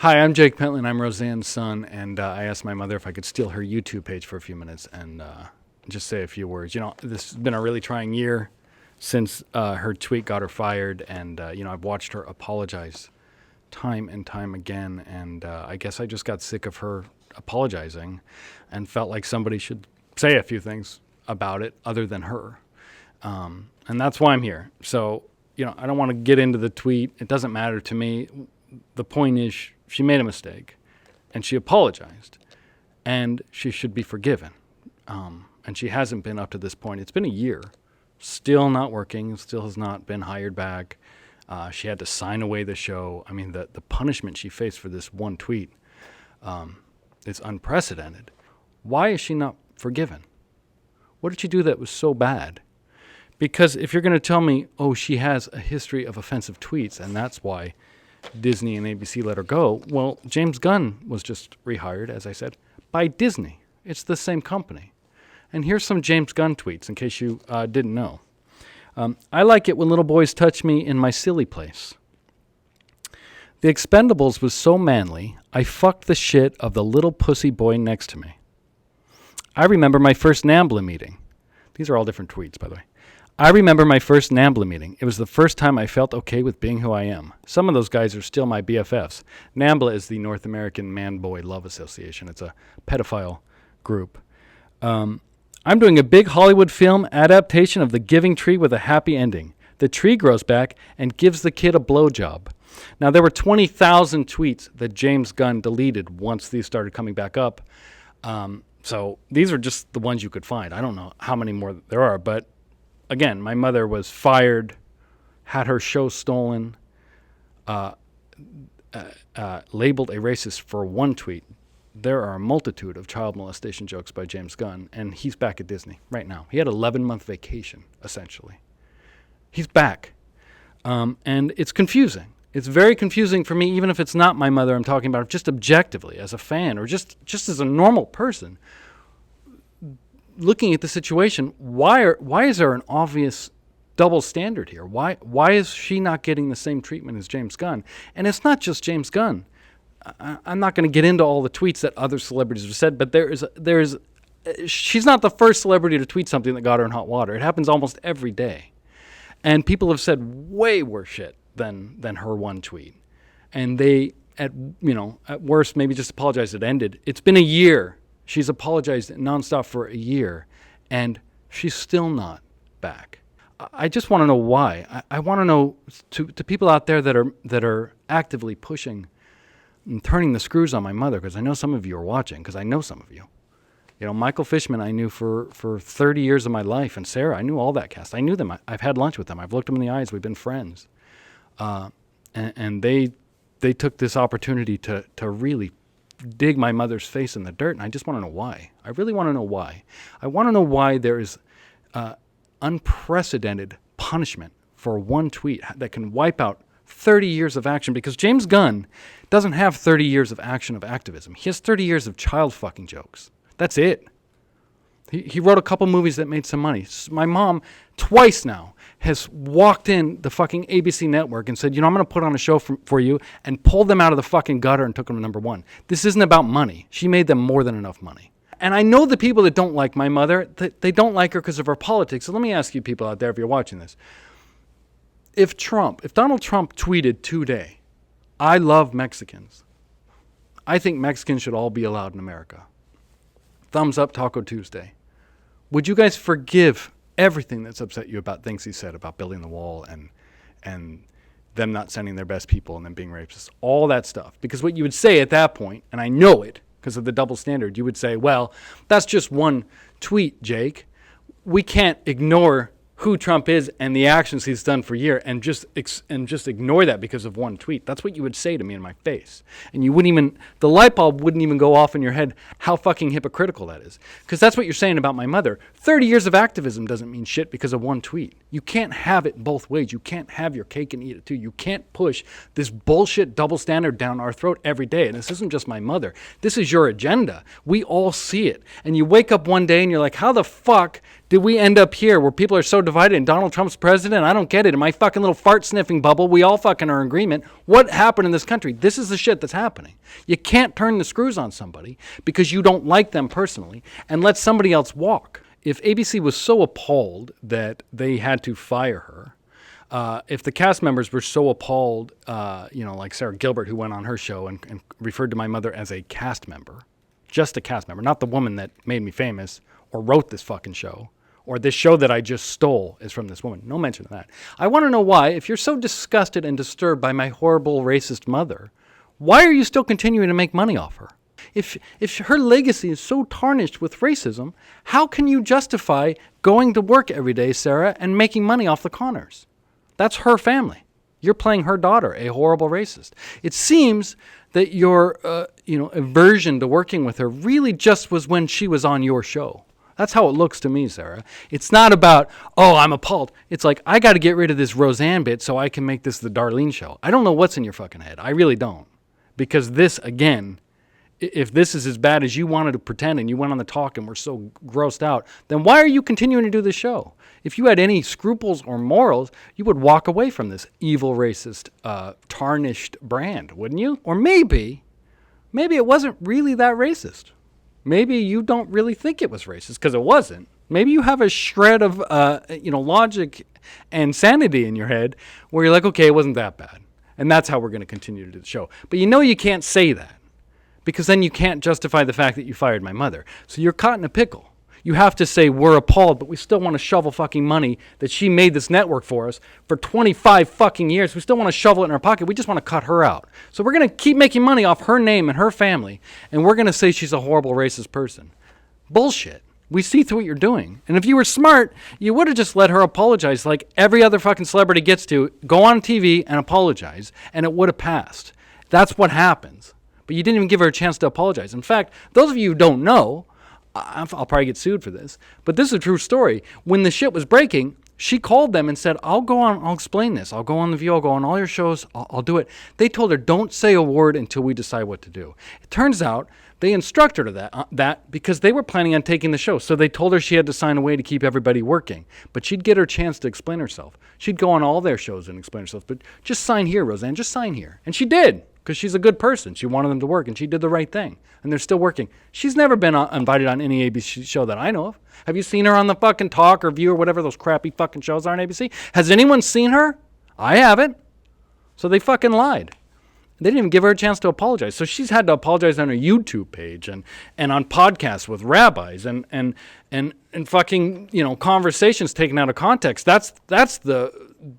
Hi, I'm Jake Pentland. I'm Roseanne's son, and I asked my mother if I could steal her YouTube page for a few minutes and just say a few words. You know, this has been a really trying year since her tweet got her fired, and I've watched her apologize time and time again, and I guess I just got sick of her apologizing and felt like somebody should say a few things about it other than her. And that's why I'm here. So, I don't want to get into the tweet. It doesn't matter to me. The point is, she made a mistake, and she apologized, and she should be forgiven. And she hasn't been up to this point. It's been a year. Still not working. Still has not been hired back. She had to sign away the show. I mean, the punishment she faced for this one tweet is unprecedented. Why is she not forgiven? What did she do that was so bad? Because if you're going to tell me, she has a history of offensive tweets, and that's why Disney and ABC let her go, well, James Gunn was just rehired, as I said, by Disney. It's the same company. And here's some James Gunn tweets, in case you didn't know. I like it when little boys touch me in my silly place. The Expendables was so manly, I fucked the shit of the little pussy boy next to me. I remember my first NAMBLA meeting. These are all different tweets, by the way. I remember my first NAMBLA meeting. It was the first time I felt okay with being who I am. Some of those guys are still my BFFs. NAMBLA is the North American Man-Boy Love Association. It's a pedophile group. I'm doing a big Hollywood film adaptation of The Giving Tree with a happy ending. The tree grows back and gives the kid a blowjob. Now, there were 20,000 tweets that James Gunn deleted once these started coming back up. So these are just the ones you could find. I don't know how many more there are, but again, my mother was fired, had her show stolen, labeled a racist for one tweet. There are a multitude of child molestation jokes by James Gunn, and he's back at Disney right now. He had an 11-month vacation, essentially. He's back. And it's confusing. It's very confusing for me, even if it's not my mother I'm talking about, just objectively, as a fan, or just as a normal person. Looking at the situation, why is there an obvious double standard here? Why is she not getting the same treatment as James Gunn? And it's not just James Gunn. I'm not going to get into all the tweets that other celebrities have said, but she's not the first celebrity to tweet something that got her in hot water. It happens almost every day. And people have said way worse shit than her one tweet. And they, at worst, maybe just apologized it ended. It's been a year. She's apologized nonstop for a year, and she's still not back. I just want to know why. I want to know to people out there that are actively pushing and turning the screws on my mother, because I know some of you are watching, because I know some of you. Michael Fishman I knew for 30 years of my life, and Sarah, I knew all that cast. I knew them. I've had lunch with them. I've looked them in the eyes. We've been friends. And they took this opportunity to really dig my mother's face in the dirt, and I just want to know why. I really want to know why. I want to know why there is unprecedented punishment for one tweet that can wipe out 30 years of action, because James Gunn doesn't have 30 years of action of activism. He has 30 years of child fucking jokes. That's it. He wrote a couple movies that made some money. My mom, twice now, has walked in the fucking ABC network and said, I'm going to put on a show for you, and pulled them out of the fucking gutter and took them to number one. This isn't about money. She made them more than enough money. And I know the people that don't like my mother, they don't like her because of her politics. So let me ask you people out there, if you're watching this. If Donald Trump tweeted today, I love Mexicans. I think Mexicans should all be allowed in America. Thumbs up Taco Tuesday. Would you guys forgive everything that's upset you about things he said about building the wall and them not sending their best people and them being rapists? All that stuff. Because what you would say at that point, and I know it because of the double standard, you would say, well, that's just one tweet, Jake. We can't ignore who Trump is and the actions he's done for a year and just ignore that because of one tweet. That's what you would say to me in my face. And you wouldn't even, the light bulb wouldn't even go off in your head how fucking hypocritical that is. Because that's what you're saying about my mother. 30 years of activism doesn't mean shit because of one tweet. You can't have it both ways. You can't have your cake and eat it too. You can't push this bullshit double standard down our throat every day. And this isn't just my mother. This is your agenda. We all see it. And you wake up one day and you're like, how the fuck did we end up here where people are so divided and Donald Trump's president? I don't get it. In my fucking little fart sniffing bubble, we all fucking are in agreement. What happened in this country? This is the shit that's happening. You can't turn the screws on somebody because you don't like them personally and let somebody else walk. If ABC was so appalled that they had to fire her, if the cast members were so appalled, like Sarah Gilbert, who went on her show and referred to my mother as a cast member, just a cast member, not the woman that made me famous or wrote this fucking show, or this show that I just stole is from this woman. No mention of that. I want to know why, if you're so disgusted and disturbed by my horrible racist mother, why are you still continuing to make money off her? If her legacy is so tarnished with racism, how can you justify going to work every day, Sarah, and making money off the Connors? That's her family. You're playing her daughter, a horrible racist. It seems that your aversion to working with her really just was when she was on your show. That's how it looks to me, Sarah. It's not about, oh, I'm appalled. It's like, I got to get rid of this Roseanne bit so I can make this the Darlene show. I don't know what's in your fucking head. I really don't. Because this, again, if this is as bad as you wanted to pretend and you went on the talk and were so grossed out, then why are you continuing to do this show? If you had any scruples or morals, you would walk away from this evil, racist, tarnished brand, wouldn't you? Or maybe it wasn't really that racist. Maybe you don't really think it was racist because it wasn't. Maybe you have a shred of, logic and sanity in your head where you're like, okay, it wasn't that bad. And that's how we're going to continue to do the show. But you can't say that because then you can't justify the fact that you fired my mother. So you're caught in a pickle. You have to say we're appalled, but we still want to shovel fucking money that she made this network for us for 25 fucking years. We still want to shovel it in our pocket. We just want to cut her out. So we're going to keep making money off her name and her family, and we're going to say she's a horrible racist person. Bullshit. We see through what you're doing. And if you were smart, you would have just let her apologize like every other fucking celebrity gets to. Go on TV and apologize, and it would have passed. That's what happens. But you didn't even give her a chance to apologize. In fact, those of you who don't know, I'll probably get sued for this, but this is a true story. When the shit was breaking, she called them and said, I'll explain this. I'll go on The View, I'll go on all your shows, I'll do it. They told her, don't say a word until we decide what to do. It turns out they instructed her that because they were planning on taking the show. So they told her she had to sign away to keep everybody working. But she'd get her chance to explain herself. She'd go on all their shows and explain herself. But just sign here, Roseanne, just sign here. And she did. Because she's a good person. She wanted them to work, and she did the right thing. And they're still working. She's never been invited on any ABC show that I know of. Have you seen her on the fucking Talk or View or whatever those crappy fucking shows are on ABC? Has anyone seen her? I haven't. So they fucking lied. They didn't even give her a chance to apologize. So she's had to apologize on her YouTube page and on podcasts with rabbis and fucking, conversations taken out of context. That's the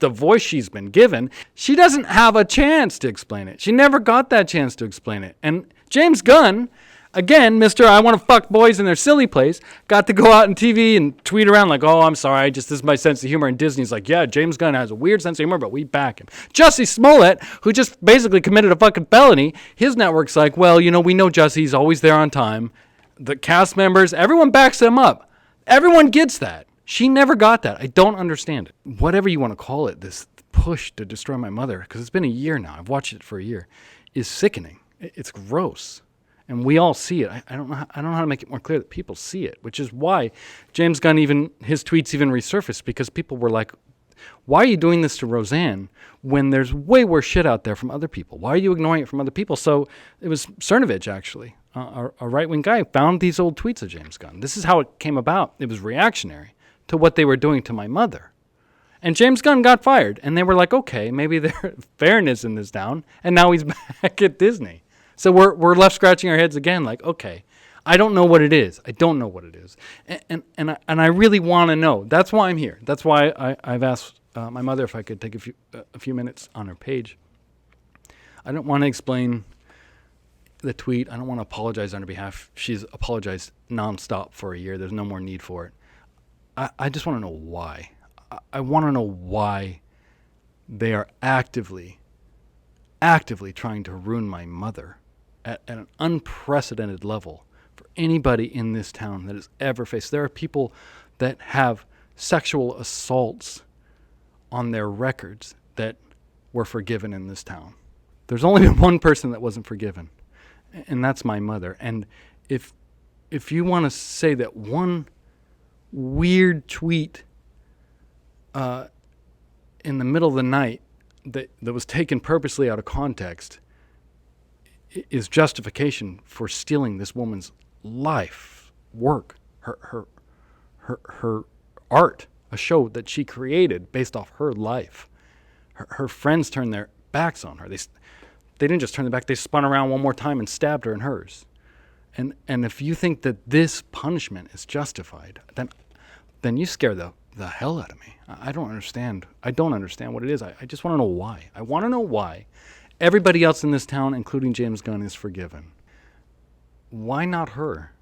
voice she's been given. She doesn't have a chance to explain it. She never got that chance to explain it. And James Gunn, again, Mr. I want to fuck boys in their silly place, got to go out on TV and tweet around like, oh, I'm sorry, this is my sense of humor. And Disney's like, yeah, James Gunn has a weird sense of humor, but we back him. Jussie Smollett, who just basically committed a fucking felony, his network's like, well, we know Jussie's always there on time. The cast members, everyone backs him up. Everyone gets that. She never got that. I don't understand it. Whatever you want to call it, this push to destroy my mother, because it's been a year now, I've watched it for a year, is sickening. It's gross. And we all see it. I don't know how to make it more clear that people see it, which is why James Gunn his tweets even resurfaced, because people were like, why are you doing this to Roseanne when there's way worse shit out there from other people? Why are you ignoring it from other people? So it was Cernovich, actually, a right-wing guy, found these old tweets of James Gunn. This is how it came about. It was reactionary to what they were doing to my mother. And James Gunn got fired. And they were like, okay, maybe there's fairness in this town. And now he's back at Disney. So we're left scratching our heads again like, okay, I don't know what it is. I don't know what it is. And I really want to know. That's why I'm here. That's why I've asked my mother if I could take a few minutes on her page. I don't want to explain the tweet. I don't want to apologize on her behalf. She's apologized nonstop for a year. There's no more need for it. I just want to know why. I want to know why they are actively trying to ruin my mother at an unprecedented level for anybody in this town that has ever faced. There are people that have sexual assaults on their records that were forgiven in this town. There's only been one person that wasn't forgiven, and that's my mother. And if you want to say that one weird tweet in the middle of the night that was taken purposely out of context is justification for stealing this woman's life, work, her art, a show that she created based off her life. Her friends turned their backs on her. They didn't just turn their back, they spun around one more time and stabbed her in hers. And if you think that this punishment is justified, then you scare the hell out of me. I don't understand. I don't understand what it is. I just want to know why. I want to know why everybody else in this town, including James Gunn, is forgiven. Why not her?